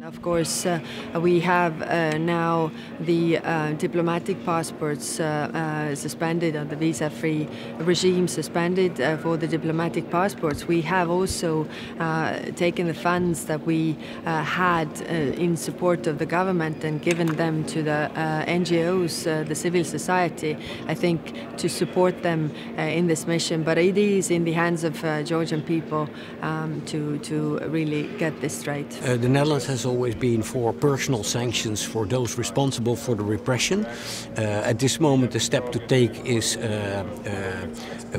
Of course, we have now the diplomatic passports suspended, or the visa-free regime suspended for the diplomatic passports. We have also taken the funds that we had in support of the government and given them to the NGOs, the civil society, I think, to support them in this mission. But it is in the hands of Georgian people to really get this straight. The Netherlands has always been for personal sanctions for those responsible for the repression. At this moment, the step to take is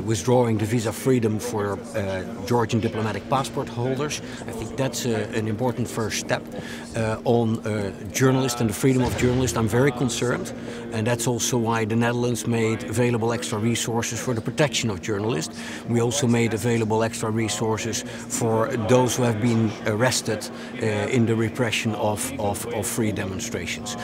withdrawing the visa freedom for Georgian diplomatic passport holders. I think that's an important first step. On journalists and the freedom of journalists, I'm very concerned, and that's also why the Netherlands made available extra resources for the protection of journalists. We also made available extra resources for those who have been arrested in the repression of free demonstrations.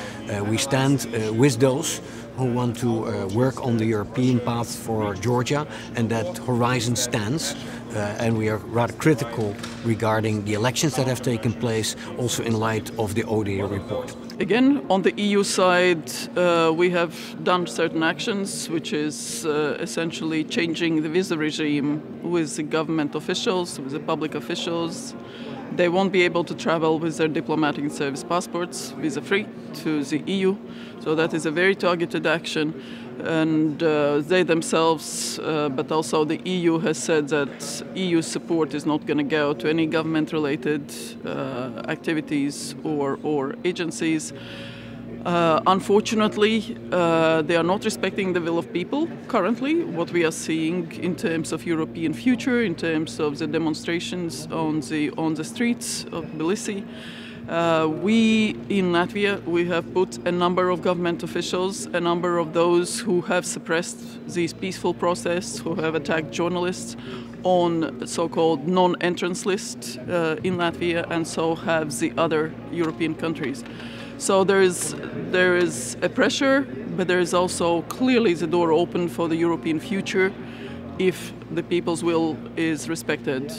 We stand with those who want to work on the European path for Georgia, and that horizon stands. And we are rather critical regarding the elections that have taken place, also in light of the ODIHR report. Again, on the EU side, we have done certain actions, which is essentially changing the visa regime with the government officials, with the public officials. They won't be able to travel with their diplomatic and service passports visa-free to the EU. So that is a very targeted action. And they themselves, but also the EU, has said that EU support is not going to go to any government-related activities or agencies. Unfortunately, they are not respecting the will of people currently. What we are seeing in terms of European future, in terms of the demonstrations on the streets of Tbilisi. We in Latvia, we have put a number of government officials, a number of those who have suppressed this peaceful process, who have attacked journalists, on so-called non-entrance list in Latvia, and so have the other European countries. So there is a pressure, but there is also clearly the door open for the European future if the people's will is respected.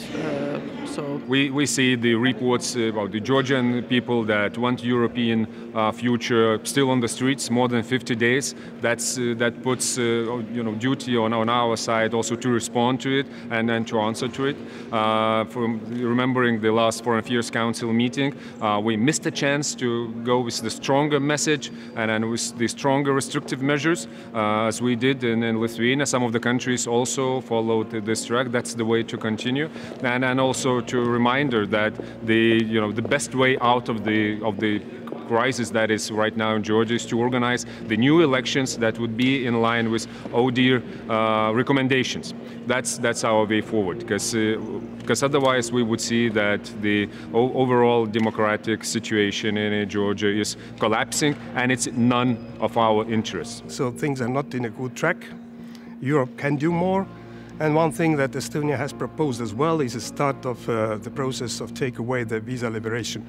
We see the reports about the Georgian people that want European future still on the streets more than 50 days. That puts duty on our side also to respond to it and to answer to it. From remembering the last Foreign Affairs Council meeting, we missed a chance to go with the stronger message and with the stronger restrictive measures, as we did in Lithuania. Some of the countries also followed this track. That's the way to continue, and also to reminder that the best way out of the crisis that is right now in Georgia is to organize the new elections that would be in line with ODIHR recommendations. That's our way forward, because otherwise we would see that the overall democratic situation in Georgia is collapsing, and it's none of our interests. So things are not in a good track. Europe can do more. And one thing that Estonia has proposed as well is a start of the process of take away the visa liberation.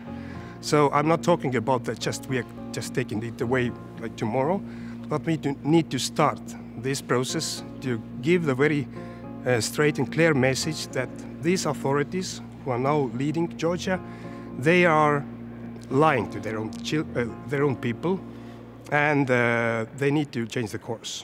So I'm not talking about that we are just taking it away like tomorrow, but we need to start this process to give the very straight and clear message that these authorities who are now leading Georgia, they are lying to their own people, and they need to change the course.